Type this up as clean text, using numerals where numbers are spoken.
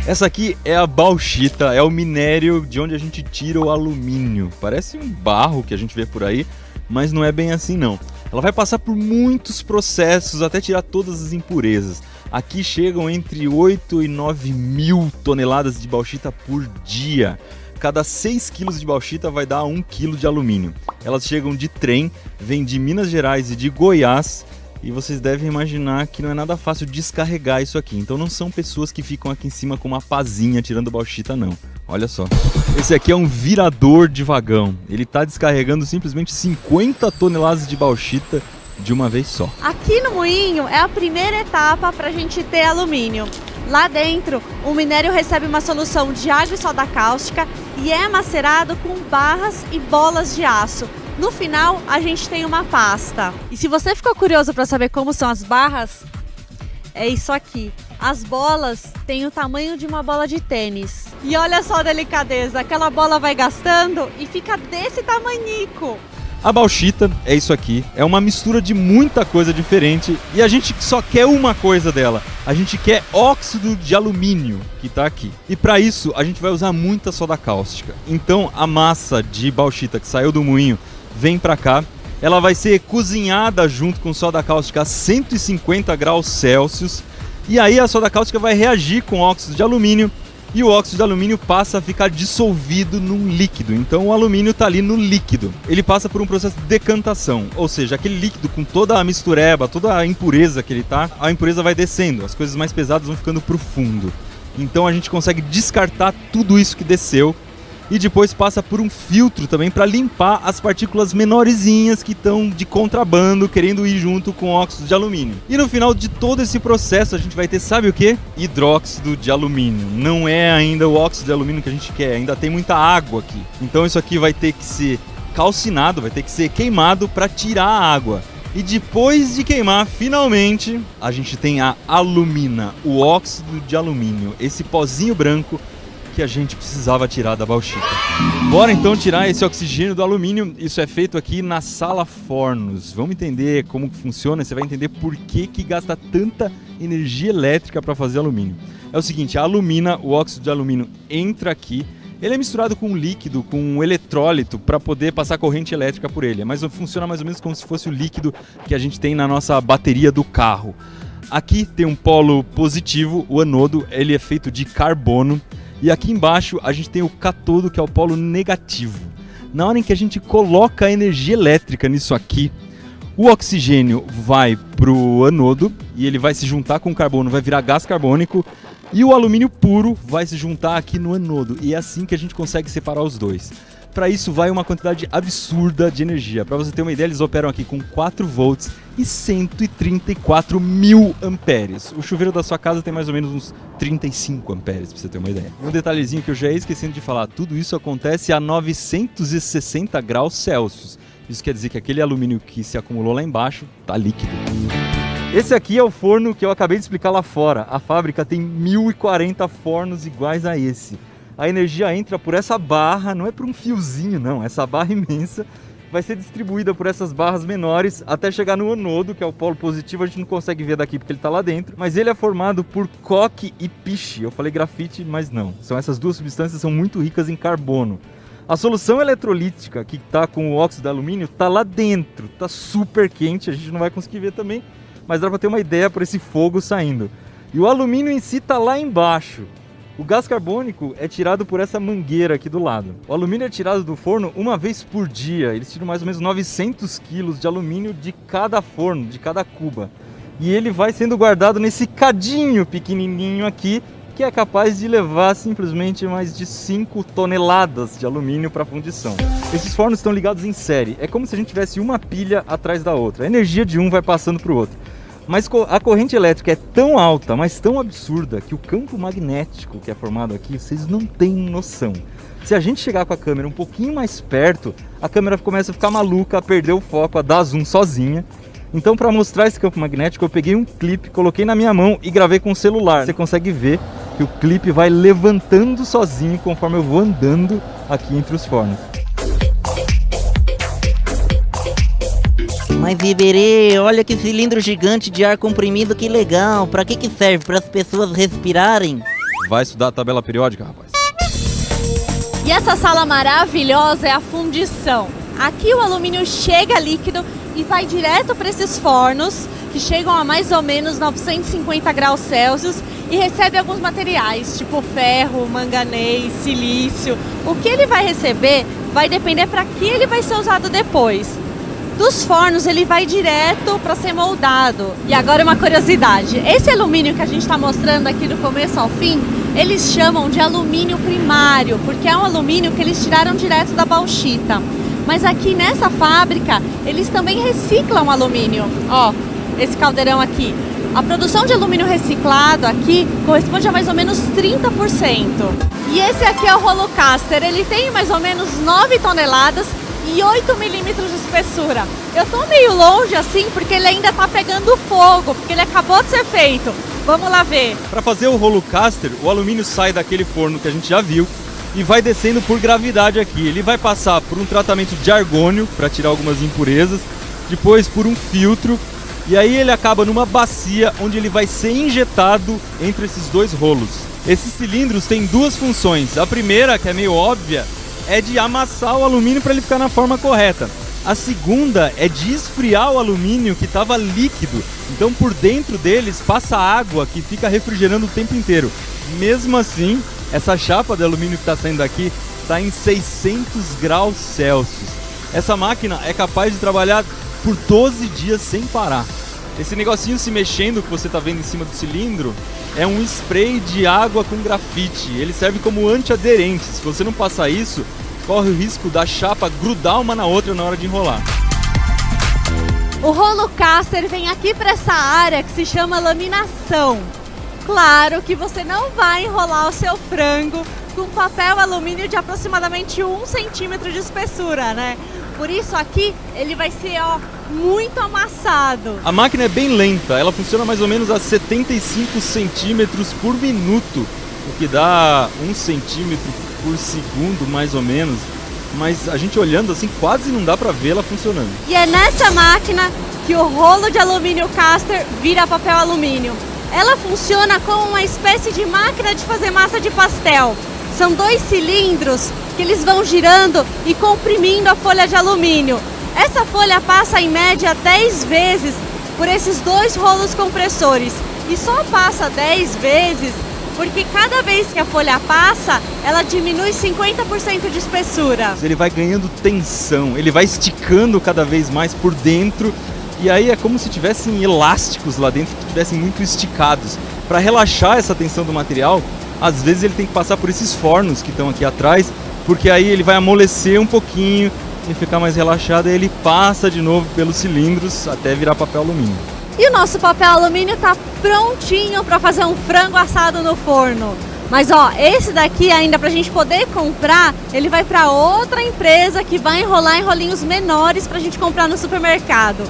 Essa aqui é a bauxita, é o minério de onde a gente tira o alumínio. Parece um barro que a gente vê por aí, mas não é bem assim não. Ela vai passar por muitos processos até tirar todas as impurezas. Aqui chegam entre 8 e 9 mil toneladas de bauxita por dia. Cada 6 quilos de bauxita vai dar 1 quilo de alumínio. Elas chegam de trem, vêm de Minas Gerais e de Goiás. E vocês devem imaginar que não é nada fácil descarregar isso aqui. Então não são pessoas que ficam aqui em cima com uma pazinha tirando bauxita, não. Olha só. Esse aqui é um virador de vagão. Ele está descarregando simplesmente 50 toneladas de bauxita de uma vez só. Aqui no moinho é a primeira etapa para a gente ter alumínio. Lá dentro, o minério recebe uma solução de água e soda cáustica e é macerado com barras e bolas de aço. No final, a gente tem uma pasta. E se você ficou curioso para saber como são as barras, é isso aqui. As bolas têm o tamanho de uma bola de tênis. E olha só a delicadeza, aquela bola vai gastando e fica desse tamanhico. A bauxita é isso aqui, é uma mistura de muita coisa diferente e a gente só quer uma coisa dela, a gente quer óxido de alumínio que está aqui. E para isso a gente vai usar muita soda cáustica. Então a massa de bauxita que saiu do moinho vem para cá, ela vai ser cozinhada junto com soda cáustica a 150 graus Celsius e aí a soda cáustica vai reagir com óxido de alumínio e o óxido de alumínio passa a ficar dissolvido num líquido. Então o alumínio está ali no líquido. Ele passa por um processo de decantação, ou seja, aquele líquido com toda a mistureba, toda a impureza que ele tá, a impureza vai descendo, as coisas mais pesadas vão ficando pro fundo. Então a gente consegue descartar tudo isso que desceu e depois passa por um filtro também para limpar as partículas menorzinhas que estão de contrabando querendo ir junto com óxido de alumínio. E no final de todo esse processo a gente vai ter, sabe o que? Hidróxido de alumínio. Não é ainda o óxido de alumínio que a gente quer, ainda tem muita água aqui. Então isso aqui vai ter que ser calcinado, vai ter que ser queimado para tirar a água. E depois de queimar, finalmente, a gente tem a alumina, o óxido de alumínio, esse pozinho branco que a gente precisava tirar da bauxita. Bora então tirar esse oxigênio do alumínio. Isso é feito aqui na sala fornos. Vamos entender como funciona, você vai entender por que gasta tanta energia elétrica para fazer alumínio. É o seguinte, a alumina, o óxido de alumínio entra aqui, ele é misturado com um líquido, com um eletrólito para poder passar corrente elétrica por ele. Mas funciona mais ou menos como se fosse o líquido que a gente tem na nossa bateria do carro. Aqui tem um polo positivo, o anodo, ele é feito de carbono. E aqui embaixo a gente tem o cátodo, que é o polo negativo. Na hora em que a gente coloca a energia elétrica nisso aqui, o oxigênio vai para o anodo e ele vai se juntar com o carbono, vai virar gás carbônico. E o alumínio puro vai se juntar aqui no anodo. E é assim que a gente consegue separar os dois. Para isso vai uma quantidade absurda de energia. Para você ter uma ideia, eles operam aqui com 4 volts e 134 mil amperes. O chuveiro da sua casa tem mais ou menos uns 35 amperes, para você ter uma ideia. Um detalhezinho que eu já ia esquecendo de falar, tudo isso acontece a 960 graus Celsius. Isso quer dizer que aquele alumínio que se acumulou lá embaixo está líquido. Esse aqui é o forno que eu acabei de explicar lá fora. A fábrica tem 1040 fornos iguais a esse. A energia entra por essa barra, não é por um fiozinho não, essa barra imensa vai ser distribuída por essas barras menores até chegar no anodo, que é o polo positivo, a gente não consegue ver daqui porque ele está lá dentro, mas ele é formado por coque e piche. Eu falei grafite, mas não, são essas duas substâncias, são muito ricas em carbono. A solução eletrolítica que está com o óxido de alumínio está lá dentro, está super quente, a gente não vai conseguir ver também, mas dá para ter uma ideia por esse fogo saindo. E o alumínio em si está lá embaixo. O gás carbônico é tirado por essa mangueira aqui do lado. O alumínio é tirado do forno uma vez por dia. Eles tiram mais ou menos 900 quilos de alumínio de cada forno, de cada cuba. E ele vai sendo guardado nesse cadinho pequenininho aqui, que é capaz de levar simplesmente mais de 5 toneladas de alumínio para fundição. Esses fornos estão ligados em série. É como se a gente tivesse uma pilha atrás da outra. A energia de um vai passando para o outro. Mas a corrente elétrica é tão alta, mas tão absurda, que o campo magnético que é formado aqui, vocês não têm noção. Se a gente chegar com a câmera um pouquinho mais perto, a câmera começa a ficar maluca, a perder o foco, a dar zoom sozinha. Então, para mostrar esse campo magnético, eu peguei um clipe, coloquei na minha mão e gravei com o celular. Você consegue ver que o clipe vai levantando sozinho conforme eu vou andando aqui entre os fornos. Mas Iberê, olha que cilindro gigante de ar comprimido, que legal. Pra que serve? Para as pessoas respirarem? Vai estudar a tabela periódica, rapaz. E essa sala maravilhosa é a fundição. Aqui o alumínio chega líquido e vai direto para esses fornos, que chegam a mais ou menos 950 graus Celsius, e recebe alguns materiais, tipo ferro, manganês, silício. O que ele vai receber vai depender para que ele vai ser usado depois. Dos fornos ele vai direto para ser moldado. E agora uma curiosidade, esse alumínio que a gente está mostrando aqui do começo ao fim, eles chamam de alumínio primário, porque é um alumínio que eles tiraram direto da bauxita. Mas aqui nessa fábrica, eles também reciclam alumínio. Ó, esse caldeirão aqui. A produção de alumínio reciclado aqui corresponde a mais ou menos 30%. E esse aqui é o rolo caster. Ele tem mais ou menos 9 toneladas e 8 milímetros de espessura. Eu tô meio longe assim porque ele ainda tá pegando fogo, porque ele acabou de ser feito. Vamos lá ver. Para fazer o rolo caster, o alumínio sai daquele forno que a gente já viu e vai descendo por gravidade aqui. Ele vai passar por um tratamento de argônio para tirar algumas impurezas, depois por um filtro, e aí ele acaba numa bacia onde ele vai ser injetado entre esses dois rolos. Esses cilindros têm duas funções. A primeira, que é meio óbvia, é de amassar o alumínio para ele ficar na forma correta. A segunda é de esfriar o alumínio que estava líquido. Então por dentro deles passa água que fica refrigerando o tempo inteiro. Mesmo assim, essa chapa de alumínio que está saindo daqui está em 600 graus Celsius. Essa máquina é capaz de trabalhar por 12 dias sem parar. Esse negocinho se mexendo que você está vendo em cima do cilindro é um spray de água com grafite. Ele serve como antiaderente. Se você não passar isso, corre o risco da chapa grudar uma na outra na hora de enrolar. O rolo caster vem aqui para essa área que se chama laminação. Claro que você não vai enrolar o seu frango com papel alumínio de aproximadamente 1 centímetro de espessura, né? Por isso aqui ele vai ser, ó, muito amassado. A máquina é bem lenta, ela funciona mais ou menos a 75 centímetros por minuto, o que dá 1 centímetro por segundo, mais ou menos. Mas a gente olhando assim, quase não dá pra ver ela funcionando. E é nessa máquina que o rolo de alumínio caster vira papel alumínio. Ela funciona como uma espécie de máquina de fazer massa de pastel. São 2 cilindros que eles vão girando e comprimindo a folha de alumínio. Essa folha passa em média 10 vezes por esses 2 rolos compressores. E só passa 10 vezes porque cada vez que a folha passa, ela diminui 50% de espessura. Ele vai ganhando tensão, ele vai esticando cada vez mais por dentro. E aí é como se tivessem elásticos lá dentro que estivessem muito esticados. Para relaxar essa tensão do material, às vezes ele tem que passar por esses fornos que estão aqui atrás, porque aí ele vai amolecer um pouquinho e ficar mais relaxado, e ele passa de novo pelos cilindros até virar papel alumínio. E o nosso papel alumínio está prontinho para fazer um frango assado no forno. Mas ó, esse daqui ainda para a gente poder comprar, ele vai para outra empresa que vai enrolar em rolinhos menores para a gente comprar no supermercado.